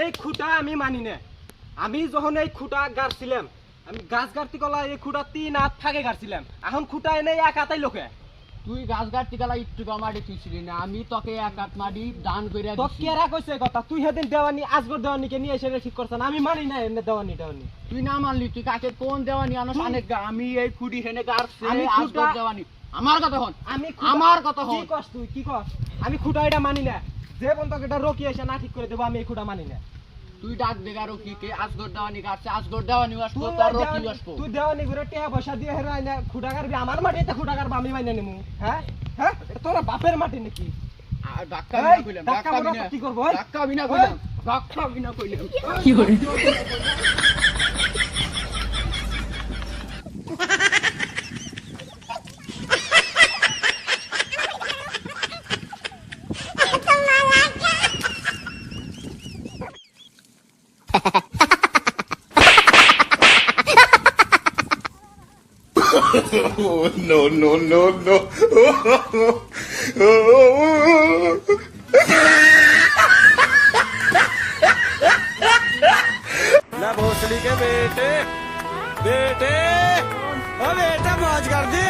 এই খুঁটা আমি মানি না। আমি যখন এই খুঁটা গাড়ছিলাম, আমি গাছ গাড়তে গলা এই খুঁটা 3 হাত ফাঁকে গাড়ছিলাম। এখন খুঁটা এনে এক হাতাই লোকে। তুই গাছ গাড়তে গেলা একটু মাটি তুইছিলি না, আমি তোকে এক হাত মাটি দান করে তো দিছি। কেরা কইছে কথা? তুই সেদিন দেওয়ানি আজগর দেওয়ানিকে নিয়ে এসে ঠিক করছ না। আমি মানি না এমনি দেওয়ানি। তুই না মানলি, তুই কাকে কোন দেওয়ানি আনস? অনেক আমি এই খুঁটি হেনে গাড়ছি, আমি আমি খুঁটা- খুঁটা দেওয়ানি। আমার কথা হন, আমি আমার কথা কি হন। কস তুই? কি কস? আমি খুঁটা এটা মানি না। যে বন্ধ এটা রকি এসে না ঠিক করে দেবো, আমি এই খুঁটা মানি না। তুই ডাক দেগা রকি কে আজগর দেওয়ানি গাড়ছে, আজগর দেওয়ানি আসবো, তুই তোর রকি আসবো। তুই দেওয়ানি করে টাকা পয়সা দিয়ে হেরাই না খুঁটা কাটবি। আমার মাটিতে খুঁটা কাটবো, আমি মাইনে নেবো? হ্যাঁ হ্যাঁ, এটা তোরা বাপের মাটি নাকি? আর ধাক্কা বিনা কইলাম, ধাক্কা ধাক্কা বিনা কি করবো? ওই? ধাক্কা বিনা কইলাম, ধাক্কা বিনা কইলাম। Oh, no, no, no, no. ना भोसड़ी के बेटे, बेटे, ओ बेटा मौज कर दी।